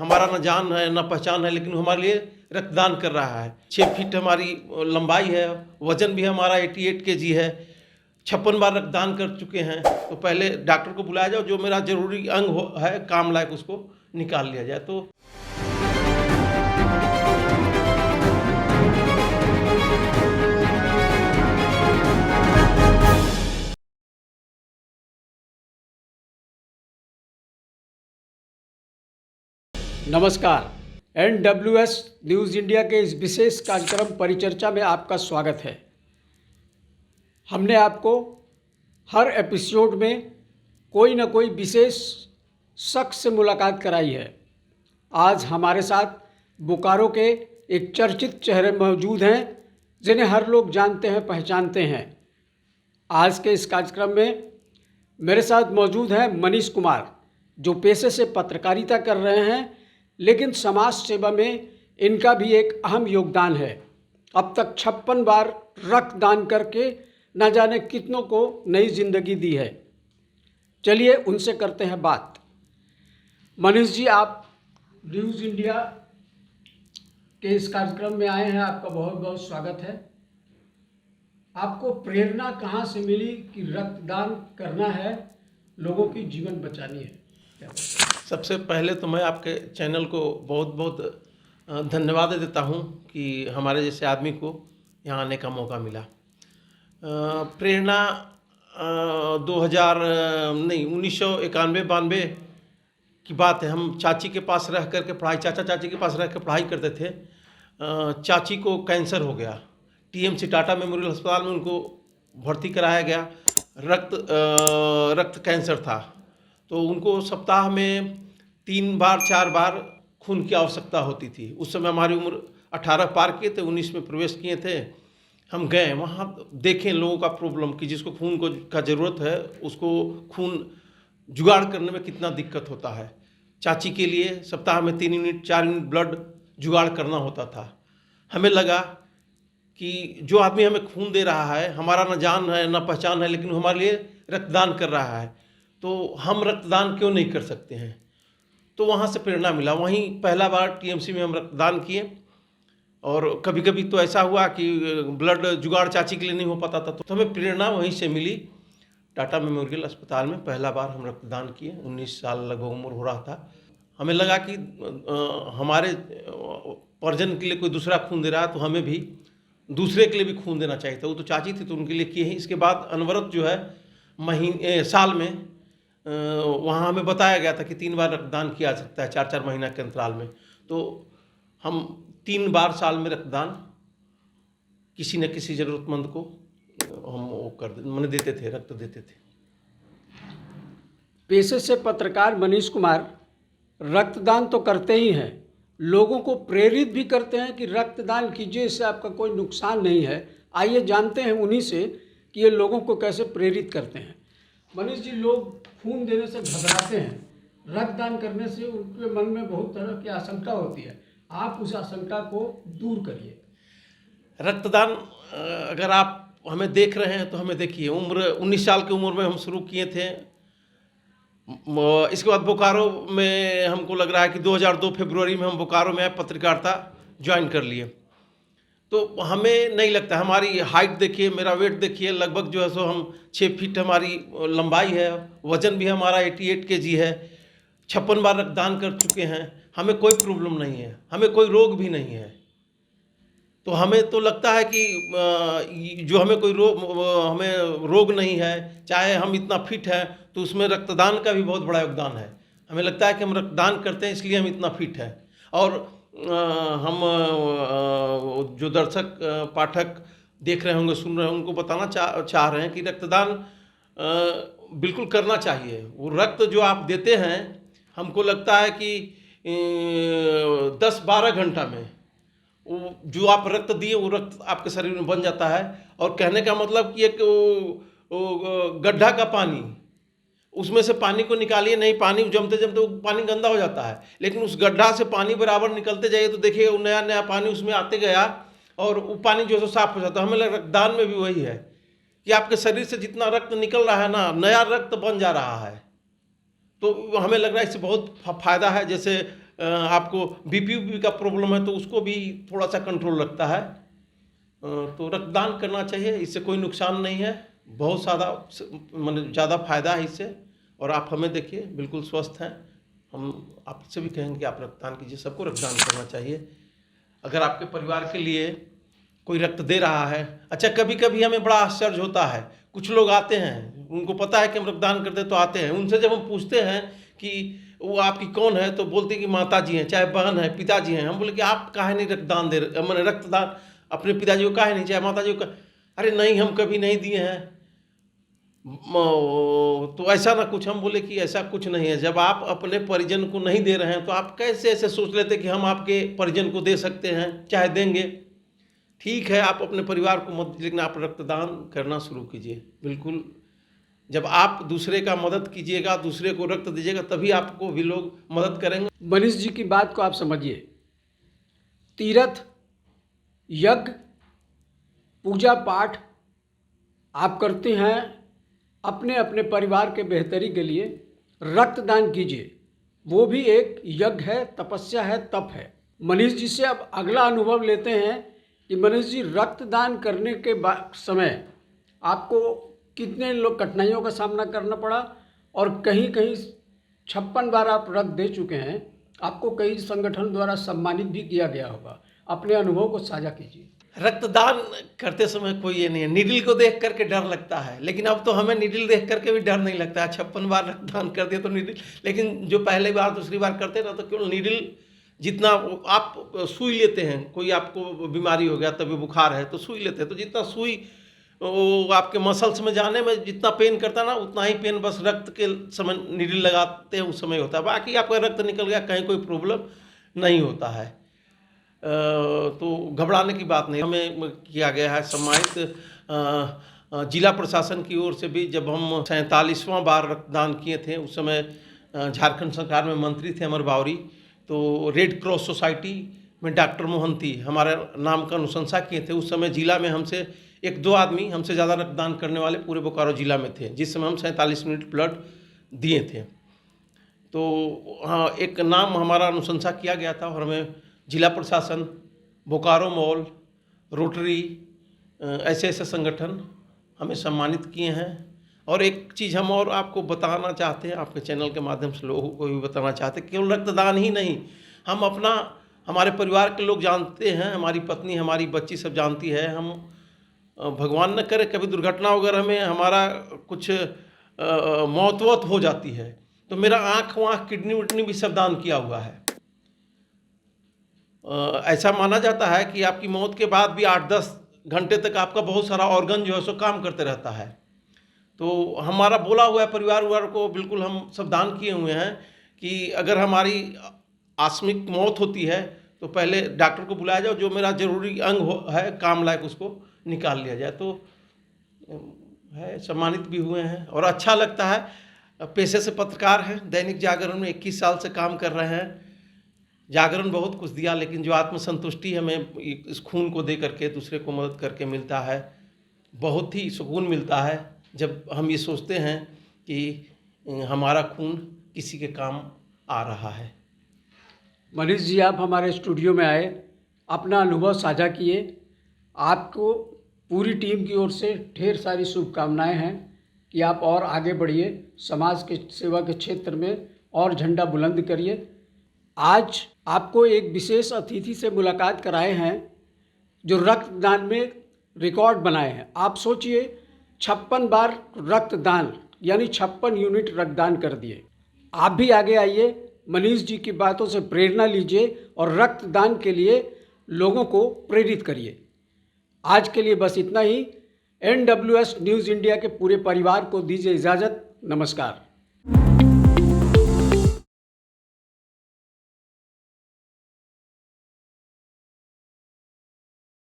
हमारा न जान है न पहचान है, लेकिन हमारे लिए रक्तदान कर रहा है। 6 फीट हमारी लंबाई है, वज़न भी हमारा 88 केजी है। 56 बार रक्तदान कर चुके हैं। तो पहले डॉक्टर को बुलाया जाए, जो मेरा ज़रूरी अंग है काम लायक, उसको निकाल लिया जाए। तो नमस्कार, NWS न्यूज़ इंडिया के इस विशेष कार्यक्रम परिचर्चा में आपका स्वागत है। हमने आपको हर एपिसोड में कोई न कोई विशेष शख्स से मुलाकात कराई है। आज हमारे साथ बोकारो के एक चर्चित चेहरे मौजूद हैं, जिन्हें हर लोग जानते हैं, पहचानते हैं। आज के इस कार्यक्रम में मेरे साथ मौजूद हैं मनीष कुमार, जो पेशे से पत्रकारिता कर रहे हैं, लेकिन समाज सेवा में इनका भी एक अहम योगदान है। अब तक 56 बार रक्तदान करके न जाने कितनों को नई जिंदगी दी है। चलिए उनसे करते हैं बात। मनीष जी, आप न्यूज़ इंडिया के इस कार्यक्रम में आए हैं, आपका बहुत बहुत स्वागत है। आपको प्रेरणा कहाँ से मिली कि रक्तदान करना है, लोगों की जीवन बचानी है? सबसे पहले तो मैं आपके चैनल को बहुत बहुत धन्यवाद देता हूं कि हमारे जैसे आदमी को यहां आने का मौका मिला। प्रेरणा 1991-92 की बात है। हम चाची के पास रह करके पढ़ाई चाचा चाची के पास रह कर पढ़ाई करते थे। चाची को कैंसर हो गया। TMC टाटा मेमोरियल अस्पताल में उनको भर्ती कराया गया। रक्त कैंसर था, तो उनको सप्ताह में 3 बार 4 बार खून की आवश्यकता होती थी। उस समय हमारी उम्र 18 पार किए थे, 19 में प्रवेश किए थे। हम गए वहाँ, देखें लोगों का प्रॉब्लम कि जिसको खून का ज़रूरत है, उसको खून जुगाड़ करने में कितना दिक्कत होता है। चाची के लिए सप्ताह में 3 यूनिट 4 यूनिट ब्लड जुगाड़ करना होता था। हमें लगा कि जो आदमी हमें खून दे रहा है, हमारा न जान है न पहचान है, लेकिन हमारे लिए रक्तदान कर रहा है, तो हम रक्तदान क्यों नहीं कर सकते हैं। तो वहाँ से प्रेरणा मिला। वहीं पहला बार TMC में हम रक्तदान किए। और कभी कभी तो ऐसा हुआ कि ब्लड जुगाड़ चाची के लिए नहीं हो पाता था, तो हमें प्रेरणा वहीं से मिली। टाटा मेमोरियल अस्पताल में पहला बार हम रक्तदान किए। 19 साल लगभग उम्र हो रहा था। हमें लगा कि हमारे परिजन के लिए कोई दूसरा खून दे रहा है, तो हमें भी दूसरे के लिए भी खून देना चाहिए था। वो तो चाची थी, तो उनके लिए किए ही। इसके बाद अनवरत जो है साल में वहाँ हमें बताया गया था कि 3 बार रक्तदान किया जा सकता है 4-4 महीना के अंतराल में। तो हम 3 बार साल में रक्तदान किसी न किसी ज़रूरतमंद को हम वो मैंने देते थे, रक्त देते थे। पेशे से पत्रकार मनीष कुमार रक्तदान तो करते ही हैं, लोगों को प्रेरित भी करते हैं कि रक्तदान कीजिए, इससे आपका कोई नुकसान नहीं है। आइए जानते हैं उन्हीं से कि ये लोगों को कैसे प्रेरित करते हैं। मनीष जी, लोग खून देने से घबराते हैं, रक्तदान करने से उनके मन में बहुत तरह की आशंका होती है। आप उस आशंका को दूर करिए। रक्तदान अगर आप हमें देख रहे हैं तो हमें देखिए, उम्र 19 साल की उम्र में हम शुरू किए थे। इसके बाद बोकारो में हमको लग रहा है कि 2002 फरवरी में हम बोकारो में पत्रकारिता ज्वाइन कर लिए। तो हमें नहीं लगता, हमारी हाइट देखिए, मेरा वेट देखिए, लगभग जो है सो हम 6 फीट हमारी लंबाई है, वज़न भी हमारा 88 केजी है। 56 बार रक्तदान कर चुके हैं। हमें कोई प्रॉब्लम नहीं है, हमें कोई रोग भी नहीं है। तो हमें तो लगता है कि जो हमें कोई रोग नहीं है, चाहे हम इतना फिट हैं, तो उसमें रक्तदान का भी बहुत बड़ा योगदान है। हमें लगता है कि हम रक्तदान करते हैं इसलिए हम इतना फिट हैं। और हम जो दर्शक पाठक देख रहे होंगे, सुन रहे होंगे, उनको बताना चाह रहे हैं कि रक्तदान बिल्कुल करना चाहिए। वो रक्त जो आप देते हैं, हमको लगता है कि 10-12 घंटा में वो जो आप रक्त दिए, वो रक्त आपके शरीर में बन जाता है। और कहने का मतलब कि एक गड्ढा का पानी, उसमें से पानी को निकालिए नहीं, पानी जमते जमते वो पानी गंदा हो जाता है, लेकिन उस गड्ढा से पानी बराबर निकलते जाइए तो देखिए वो नया नया पानी उसमें आते गया और वो पानी जो है साफ हो जाता है। हमें रक्तदान में भी वही है कि आपके शरीर से जितना रक्त निकल रहा है ना, नया रक्त बन जा रहा है। तो हमें लग रहा है इससे बहुत फ़ायदा है। जैसे आपको बीपी का प्रॉब्लम है तो उसको भी थोड़ा सा कंट्रोल रखता है। तो रक्तदान करना चाहिए, इससे कोई नुकसान नहीं है, बहुत ज़्यादा फायदा है इससे। और आप हमें देखिए बिल्कुल स्वस्थ हैं, हम आपसे भी कहेंगे कि आप रक्तदान कीजिए, सबको रक्तदान करना चाहिए। अगर आपके परिवार के लिए कोई रक्त दे रहा है, अच्छा कभी कभी हमें बड़ा आश्चर्य होता है, कुछ लोग आते हैं, उनको पता है कि हम रक्तदान करते तो आते हैं, उनसे जब हम पूछते हैं कि वो आपकी कौन है तो बोलते हैं कि माता जी हैं, चाहे बहन है, पिताजी हैं। हम बोले कि आप काहे नहीं रक्तदान दे रहे, मैंने रक्तदान अपने पिताजी को काहे नहीं, चाहे माता जी को, अरे नहीं हम कभी नहीं दिए हैं। तो ऐसा ना कुछ, हम बोले कि ऐसा कुछ नहीं है। जब आप अपने परिजन को नहीं दे रहे हैं तो आप कैसे ऐसे सोच लेते कि हम आपके परिजन को दे सकते हैं, चाहे देंगे। ठीक है, आप अपने परिवार को मत, लेकिन आप रक्तदान करना शुरू कीजिए। बिल्कुल, जब आप दूसरे का मदद कीजिएगा, दूसरे को रक्त दीजिएगा, तभी आपको भी लोग मदद करेंगे। मनीष जी की बात को आप समझिए, तीर्थ, यज्ञ, पूजा पाठ आप करते हैं, अपने अपने परिवार के बेहतरी के लिए रक्तदान कीजिए, वो भी एक यज्ञ है, तपस्या है, तप है। मनीष जी से अब अगला अनुभव लेते हैं कि मनीष जी रक्तदान करने के समय आपको कितने लोग कठिनाइयों का सामना करना पड़ा, और कहीं कहीं 56 बार आप रक्त दे चुके हैं, आपको कई संगठन द्वारा सम्मानित भी किया गया होगा। अपने अनुभव को साझा कीजिए। रक्तदान करते समय कोई ये नहीं है, नीडल को देख करके डर लगता है, लेकिन अब तो हमें नीडल देख करके भी डर नहीं लगता है। 56 बार रक्तदान कर दिया तो नीडल, लेकिन जो पहले बार दूसरी बार करते ना, तो केवल नीडल जितना आप सुई लेते हैं, कोई आपको बीमारी हो गया, तभी बुखार है तो सुई लेते हैं, तो जितना सुई वो आपके मसल्स में जाने में जितना पेन करता है ना, उतना ही पेन बस रक्त के समय नीडल लगाते हैं उस समय होता है। बाकी आपका रक्त निकल गया, कहीं कोई प्रॉब्लम नहीं होता है। तो घबराने की बात नहीं, हमें किया गया है सम्मानित जिला प्रशासन की ओर से भी। जब हम 47वां बार रक्तदान किए थे, उस समय झारखंड सरकार में मंत्री थे अमर बावरी, तो रेड क्रॉस सोसाइटी में डॉक्टर मोहंती हमारे नाम का अनुशंसा किए थे। उस समय जिला में हमसे 1-2 आदमी हमसे ज़्यादा रक्तदान करने वाले पूरे बोकारो जिला में थे, जिस समय हम 47 यूनिट ब्लड दिए थे। तो हाँ, एक नाम हमारा अनुशंसा किया गया था, और हमें जिला प्रशासन, बोकारो मॉल, रोटरी, ऐसे ऐसे संगठन हमें सम्मानित किए हैं। और एक चीज़ हम और आपको बताना चाहते हैं, आपके चैनल के माध्यम से लोगों को भी बताना चाहते हैं, केवल रक्तदान ही नहीं, हम अपना, हमारे परिवार के लोग जानते हैं, हमारी पत्नी, हमारी बच्ची सब जानती है, हम भगवान न करे कभी दुर्घटना वगैरह में हमारा कुछ मौत वौत हो जाती है, तो मेरा आँख वाँख, किडनी विडनी भी सब दान किया हुआ है। ऐसा माना जाता है कि आपकी मौत के बाद भी 8-10 घंटे तक आपका बहुत सारा ऑर्गन जो है सो काम करते रहता है। तो हमारा बोला हुआ है परिवार को, बिल्कुल हम सब दान किए हुए हैं कि अगर हमारी आकस्मिक मौत होती है तो पहले डॉक्टर को बुलाया जाए, जो मेरा जरूरी अंग है काम लायक उसको निकाल लिया जाए। तो है, सम्मानित भी हुए हैं और अच्छा लगता है। पेशे से पत्रकार हैं, दैनिक जागरण में 21 साल से काम कर रहे हैं। जागरण बहुत कुछ दिया, लेकिन जो आत्मसंतुष्टि हमें इस खून को दे करके, दूसरे को मदद करके मिलता है, बहुत ही सुकून मिलता है जब हम ये सोचते हैं कि हमारा खून किसी के काम आ रहा है। मनीष जी, आप हमारे स्टूडियो में आए, अपना अनुभव साझा किए। आपको पूरी टीम की ओर से ढेर सारी शुभकामनाएं हैं कि आप और आगे बढ़िए, समाज के सेवा के क्षेत्र में और झंडा बुलंद करिए। आज आपको एक विशेष अतिथि से मुलाकात कराए हैं जो रक्तदान में रिकॉर्ड बनाए हैं। आप सोचिए, 56 बार रक्तदान, यानी 56 यूनिट रक्तदान कर दिए। आप भी आगे आइए, मनीष जी की बातों से प्रेरणा लीजिए और रक्तदान के लिए लोगों को प्रेरित करिए। आज के लिए बस इतना ही। NWS न्यूज़ इंडिया के पूरे परिवार को दीजिए इजाज़त। नमस्कार।